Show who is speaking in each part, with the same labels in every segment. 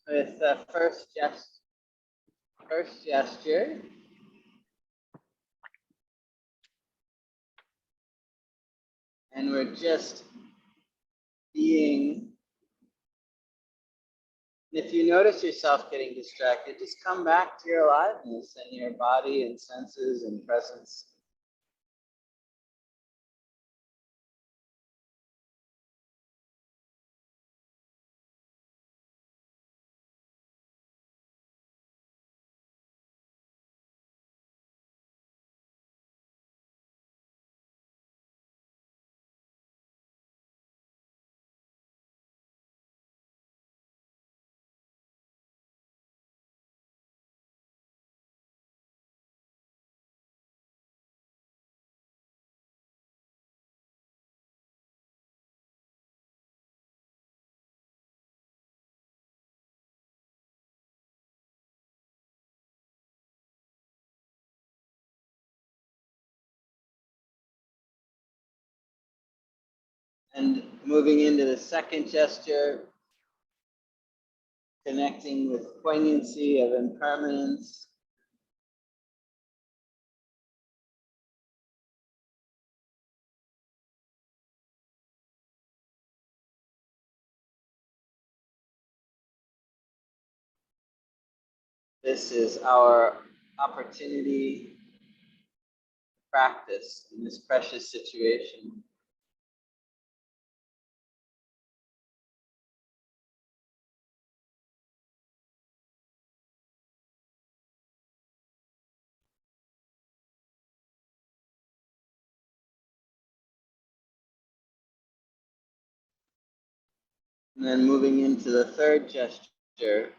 Speaker 1: with the first gesture. And we're just being. If you notice yourself getting distracted, just come back to your aliveness and your body and senses and presence. And moving into the second gesture, connecting with poignancy of impermanence. This is our opportunity to practice in this precious situation. And then moving into the third gesture,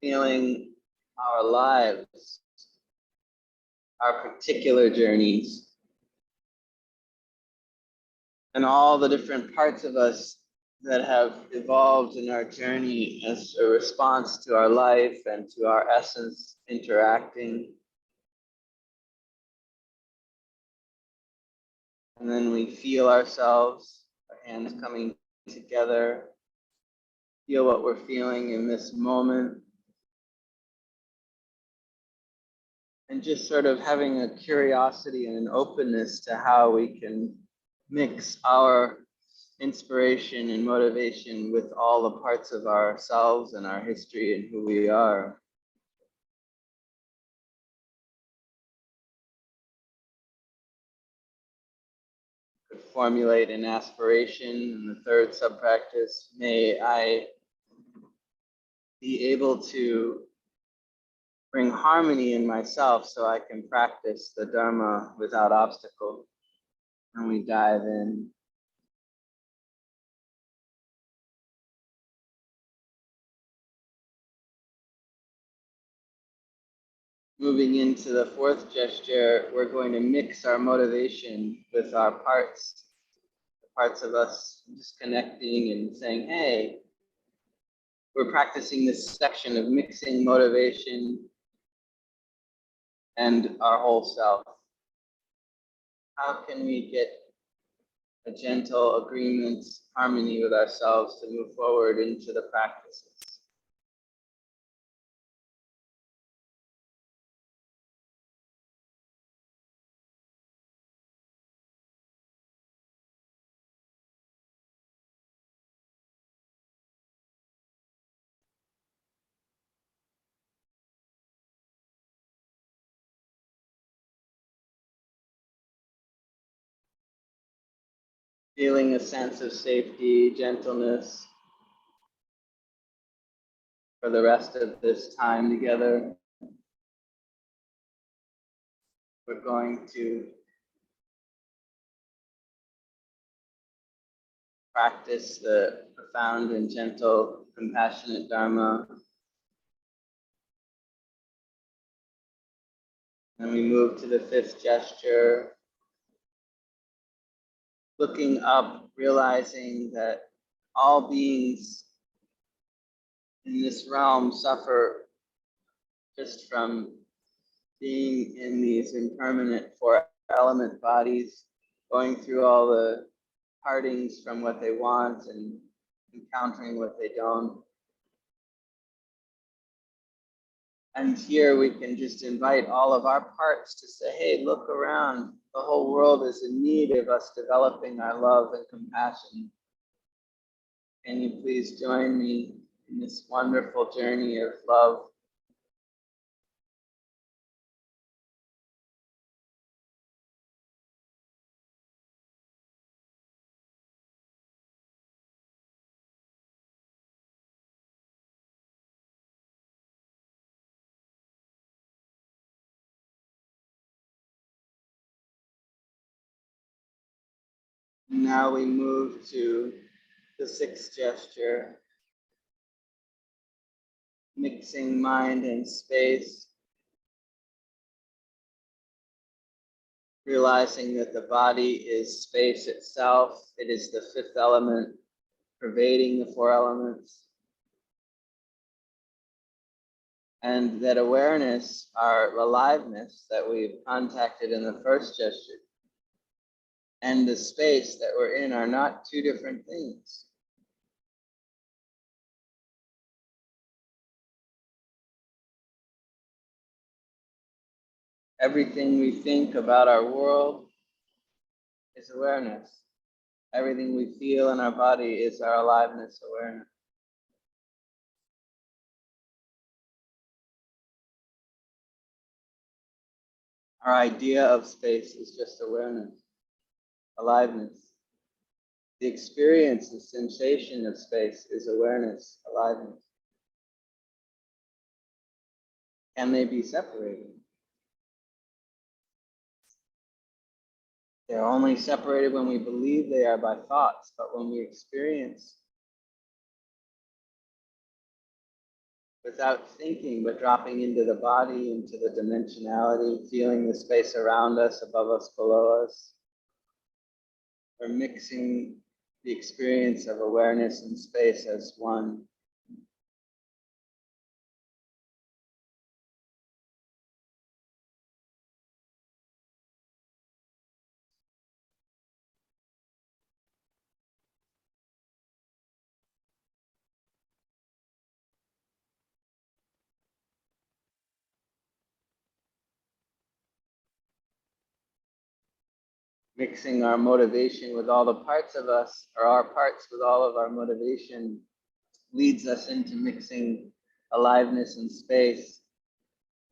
Speaker 1: feeling our lives, our particular journeys, and all the different parts of us that have evolved in our journey as a response to our life and to our essence interacting. And then we feel ourselves, our hands coming together, feel what we're feeling in this moment. And just sort of having a curiosity and an openness to how we can mix our inspiration and motivation with all the parts of ourselves and our history and who we are. Could formulate an aspiration in the third subpractice. May I be able to bring harmony in myself so I can practice the Dharma without obstacle. And we dive in. Moving into the fourth gesture, we're going to mix our motivation with our parts, the parts of us just connecting and saying, hey, we're practicing this section of mixing motivation and our whole self. How can we get a gentle agreement, harmony with ourselves to move forward into the practices? Feeling a sense of safety, gentleness for the rest of this time together. We're going to practice the profound and gentle, compassionate Dharma. And we move to the fifth gesture, looking up, realizing that all beings in this realm suffer just from being in these impermanent four element bodies, going through all the partings from what they want and encountering what they don't. And here we can just invite all of our parts to say, hey, look around. The whole world is in need of us developing our love and compassion. Can you please join me in this wonderful journey of love? Now we move to the sixth gesture, mixing mind and space, realizing that the body is space itself. It is the fifth element pervading the four elements. And that awareness, our aliveness that we've contacted in the first gesture, and the space that we're in are not two different things. Everything we think about our world is awareness. Everything we feel in our body is our aliveness awareness. Our idea of space is just awareness, aliveness. The experience, the sensation of space is awareness, aliveness. Can they be separated? They're only separated when we believe they are by thoughts, but when we experience without thinking, but dropping into the body, into the dimensionality, feeling the space around us, above us, below us, we're mixing the experience of awareness and space as one. Mixing our motivation with all the parts of us, or our parts with all of our motivation, leads us into mixing aliveness and space.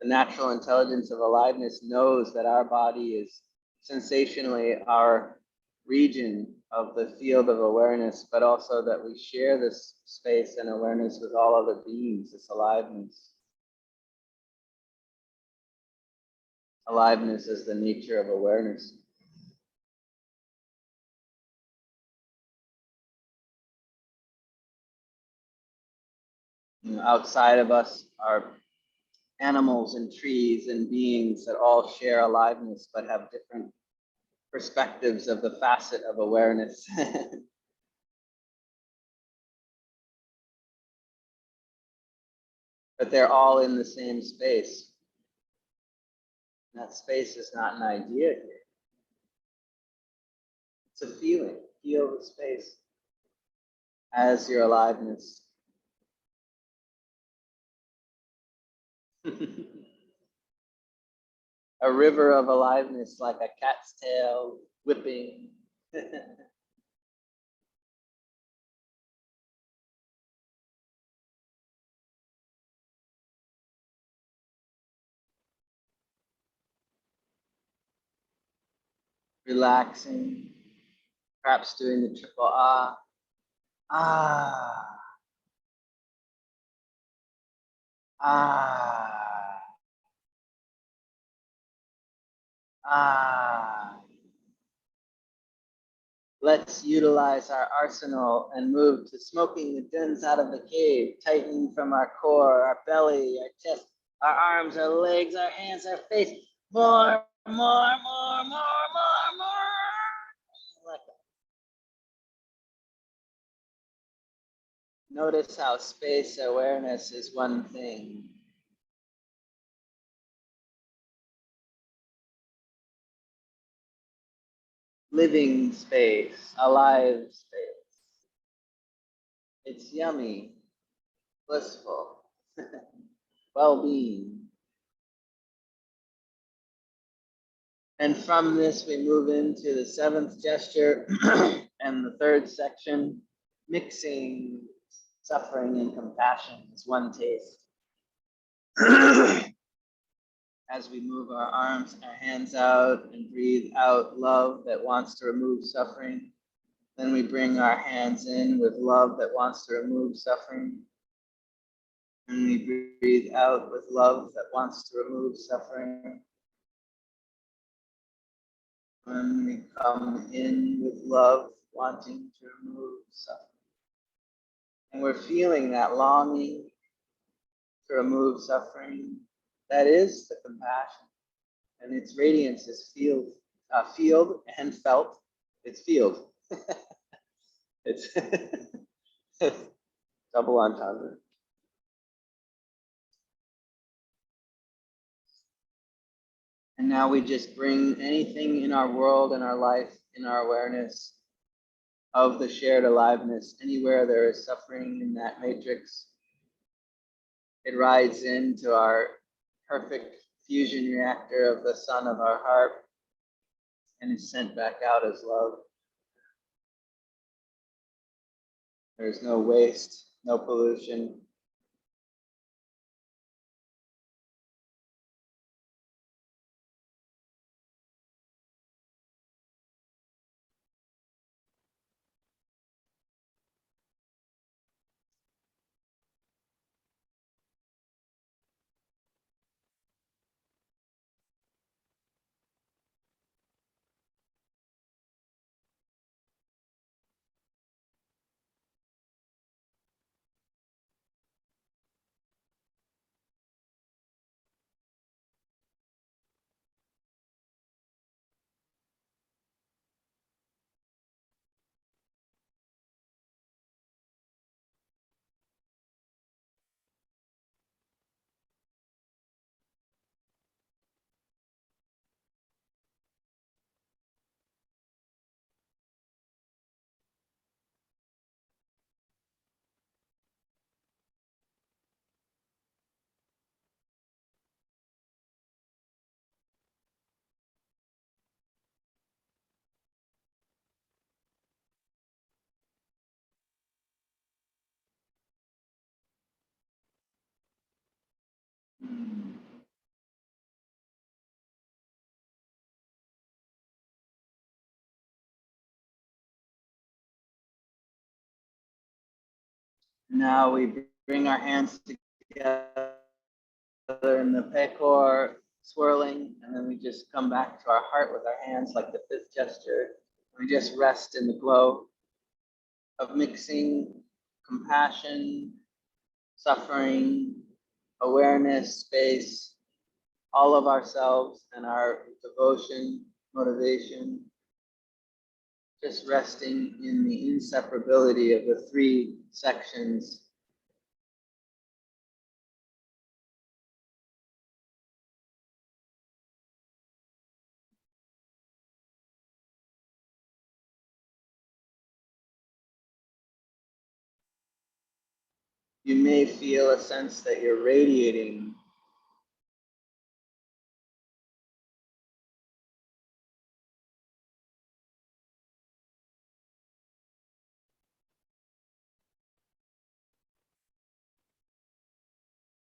Speaker 1: The natural intelligence of aliveness knows that our body is sensationally our region of the field of awareness, but also that we share this space and awareness with all other beings, this aliveness. Aliveness is the nature of awareness. Outside of us are animals and trees and beings that all share aliveness but have different perspectives of the facet of awareness. But they're all in the same space. And that space is not an idea here. It's a feeling. Feel the space as your aliveness. A river of aliveness like a cat's tail whipping. Relaxing, perhaps doing the triple ah. Ah. Ah. Ah. Let's utilize our arsenal and move to smoking the dens out of the cave, tightening from our core, our belly, our chest, our arms, our legs, our hands, our face. More, more, more, more, more, more. Notice how space awareness is one thing. Living space, alive space. It's yummy, blissful. well-being. And from this, we move into the seventh gesture and the third section, mixing suffering and compassion as one taste. As we move our arms, our hands out and breathe out love that wants to remove suffering. Then we bring our hands in with love that wants to remove suffering. And we breathe out with love that wants to remove suffering. And we come in with love wanting to remove suffering. And we're feeling that longing to remove suffering. That is the compassion. And its radiance is field and felt. It's field. It's double entendre. And now we just bring anything in our world, in our life, in our awareness of the shared aliveness. Anywhere there is suffering in that matrix, it rides into our perfect fusion reactor of the sun of our heart and is sent back out as love. There's no waste, no pollution. Now we bring our hands together in the pecor, swirling, and then we just come back to our heart with our hands like the fifth gesture. We just rest in the glow of mixing compassion, suffering, awareness, space, all of ourselves and our devotion, motivation, just resting in the inseparability of the three sections. You may feel a sense that you're radiating.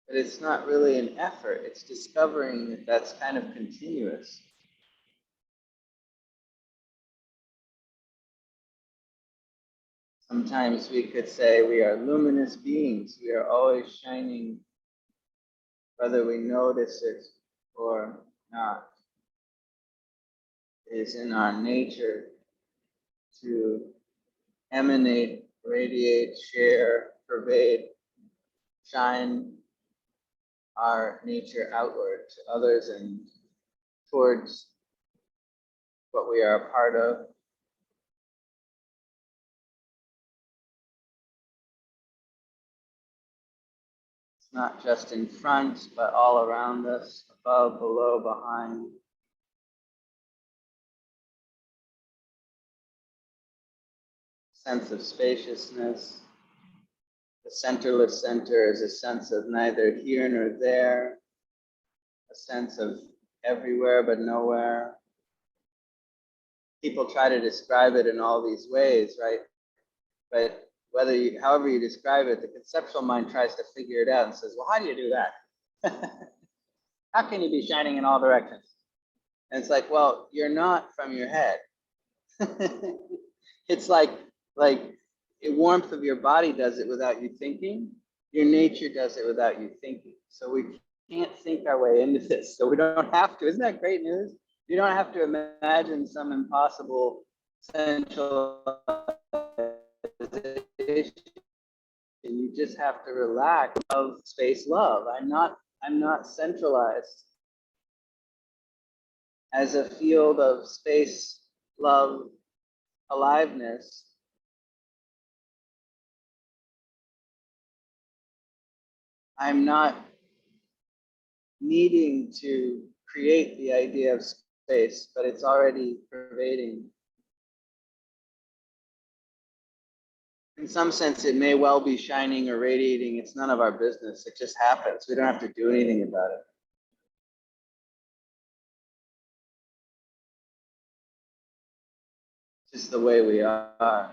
Speaker 1: But it's not really an effort, it's discovering that that's kind of continuous. Sometimes we could say we are luminous beings, we are always shining, whether we notice it or not. It is in our nature to emanate, radiate, share, pervade, shine our nature outward to others and towards what we are a part of. It's not just in front, but all around us, above, below, behind. Sense of spaciousness, The centerless center is a sense of neither here nor there, a sense of everywhere but nowhere. People try to describe it in all these ways, right? But however you describe it, the conceptual mind tries to figure it out and says, well, how do you do that? How can you be shining in all directions? And it's like, well, you're not from your head. It's like the warmth of your body does it without you thinking. Your nature does it without you thinking. So we can't think our way into this. So we don't have to. Isn't that great news? You don't have to imagine some impossible centralization. You just have to relax of space love. I'm not centralized. As a field of space love aliveness, I'm not needing to create the idea of space, but it's already pervading. In some sense, it may well be shining or radiating. It's none of our business. It just happens. We don't have to do anything about it. It's just the way we are.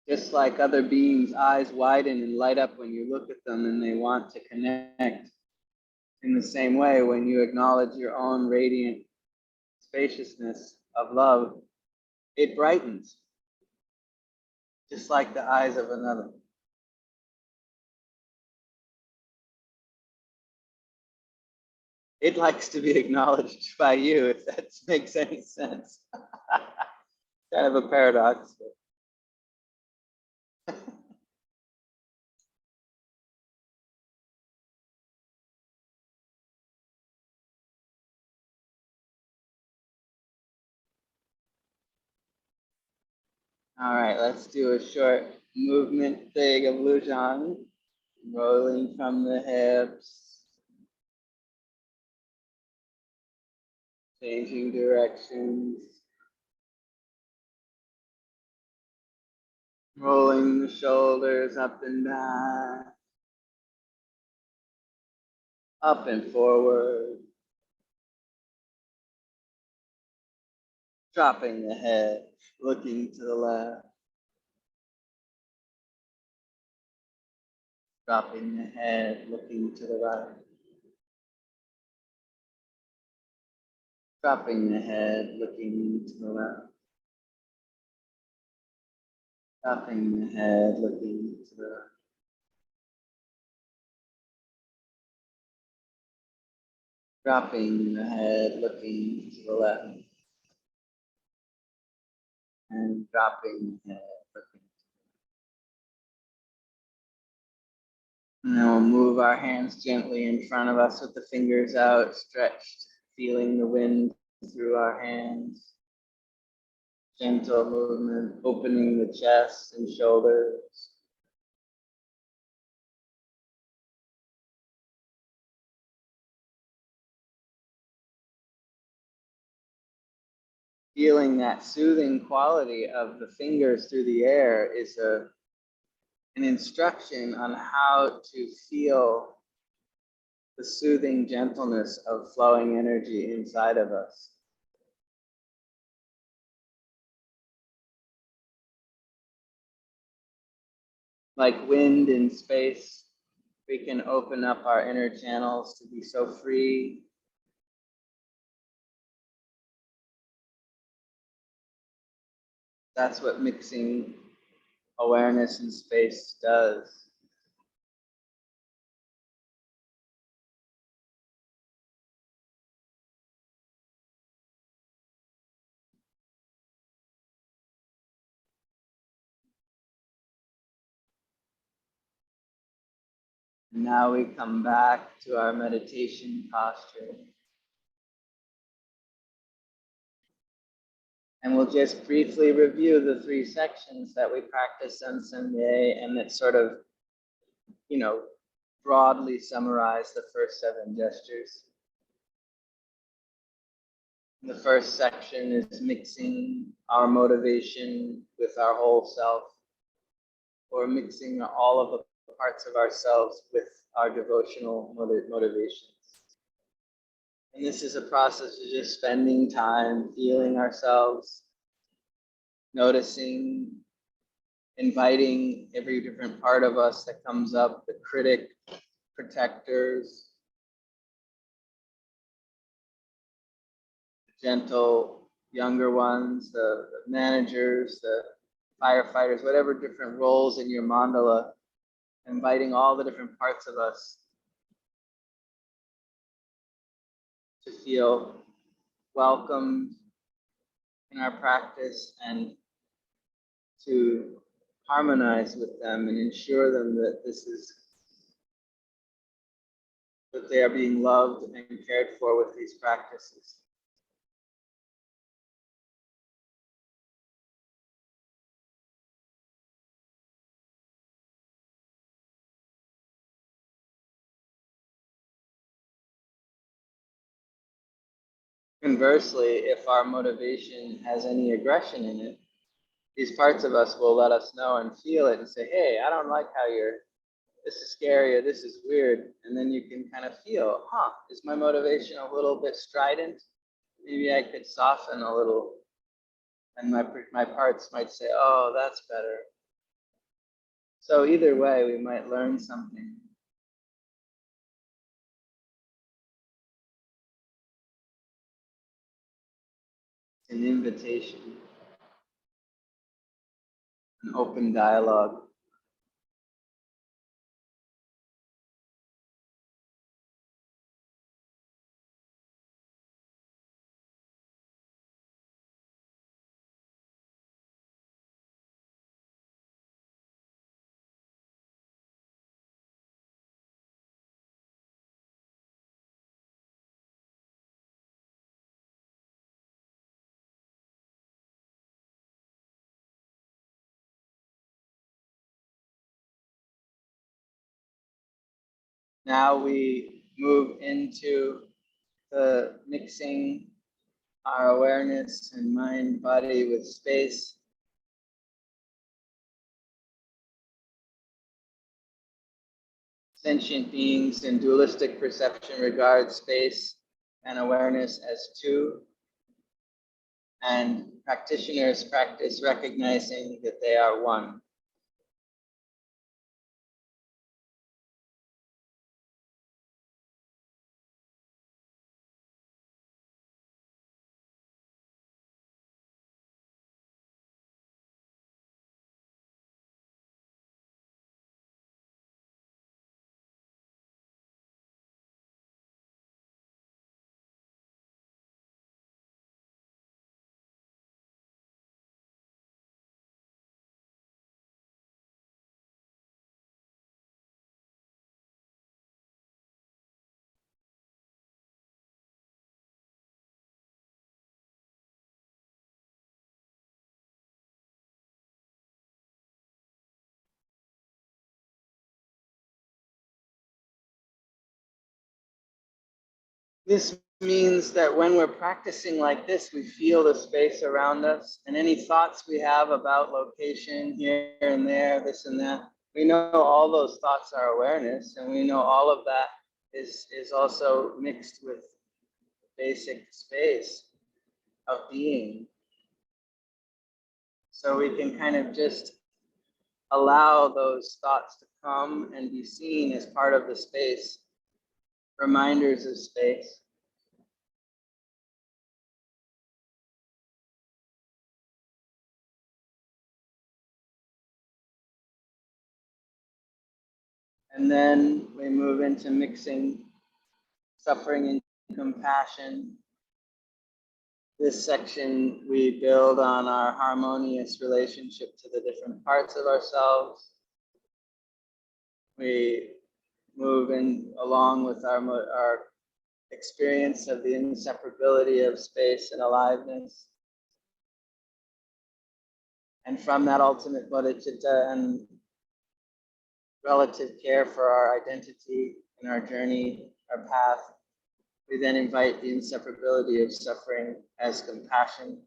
Speaker 1: Just like other beings' eyes widen and light up when you look at them and they want to connect. In the same way, when you acknowledge your own radiant spaciousness of love, it brightens, just like the eyes of another. It likes to be acknowledged by you, if that makes any sense. Kind of a paradox. All right, let's do a short movement thing of Luzhan, rolling from the hips, changing directions, rolling the shoulders up and back, up and forward, dropping the head, looking to the left, dropping the head, looking to the right, dropping the head, looking to the left, dropping the head, looking to the right. Dropping the head, looking to the left, and dropping the head, looking. And then we'll move our hands gently in front of us with the fingers out, stretched, feeling the wind through our hands. Gentle movement, opening the chest and shoulders. Feeling that soothing quality of the fingers through the air is an instruction on how to feel the soothing gentleness of flowing energy inside of us. Like wind in space, we can open up our inner channels to be so free. That's what mixing awareness and space does. Now we come back to our meditation posture. And we'll just briefly review the 3 sections that we practiced on Sunday and that sort of, broadly summarize the first 7 gestures. The first section is mixing our motivation with our whole self, or mixing all of the parts of ourselves with our devotional motivations. And this is a process of just spending time feeling ourselves, noticing, inviting every different part of us that comes up, the critic, protectors, the gentle younger ones, the managers, the firefighters, whatever different roles in your mandala, inviting all the different parts of us to feel welcomed in our practice and to harmonize with them and ensure them that that they are being loved and cared for with these practices. Conversely, if our motivation has any aggression in it, these parts of us will let us know and feel it and say, hey, I don't like how this is scary or this is weird. And then you can kind of feel, is my motivation a little bit strident? Maybe I could soften a little. And my parts might say, oh, that's better. So either way, we might learn something. An invitation, an open dialogue. Now we move into the mixing our awareness and mind, body with space. Sentient beings in dualistic perception regard space and awareness as 2. And practitioners practice recognizing that they are 1. This means that when we're practicing like this, we feel the space around us, and any thoughts we have about location here and there, this and that, we know all those thoughts are awareness, and we know all of that is also mixed with basic space of being. So we can kind of just allow those thoughts to come and be seen as part of the space, reminders of space. And then we move into mixing suffering and compassion. This section, we build on our harmonious relationship to the different parts of ourselves. We move in along with our experience of the inseparability of space and aliveness. And from that ultimate bodhicitta and relative care for our identity and our journey, our path, we then invite the inseparability of suffering as compassion.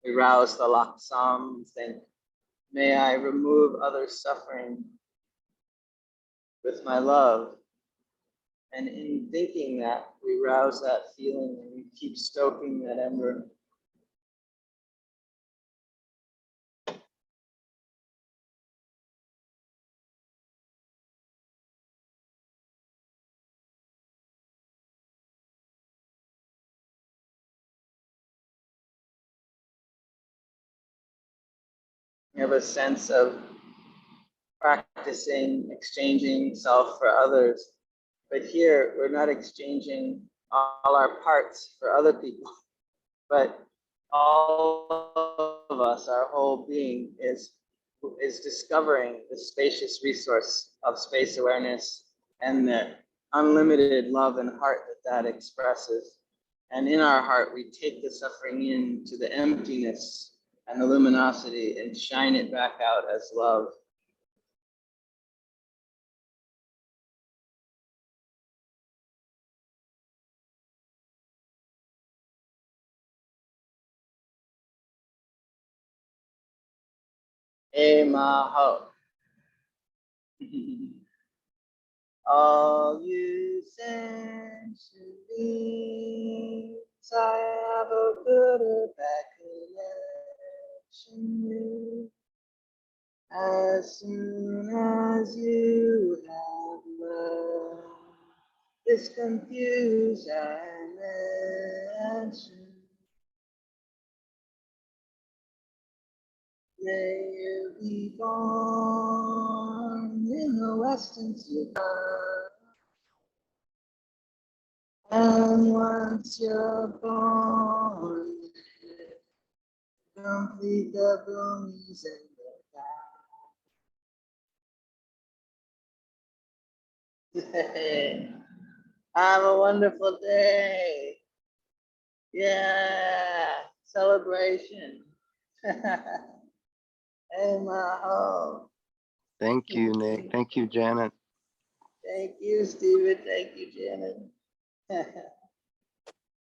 Speaker 1: We rouse the laksam and think, may I remove others' suffering with my love. And in thinking that, we rouse that feeling and we keep stoking that ember. We have a sense of practicing, exchanging self for others. But here, we're not exchanging all our parts for other people, but all of us, our whole being is discovering the spacious resource of space awareness and the unlimited love and heart that expresses. And in our heart, we take the suffering into the emptiness and the luminosity and shine it back out as love. Emaho. All you sentient beings, I have a good or bad connection with. As soon as you have learned this confusion mention, may you be born in the Western Sudan. And once you're born, complete the boonies and the day. Have a wonderful day. Yeah, celebration. Hey, Maho.
Speaker 2: Thank you, Nick. Thank you, Janet.
Speaker 1: Thank you, Stephen. Thank you, Janet.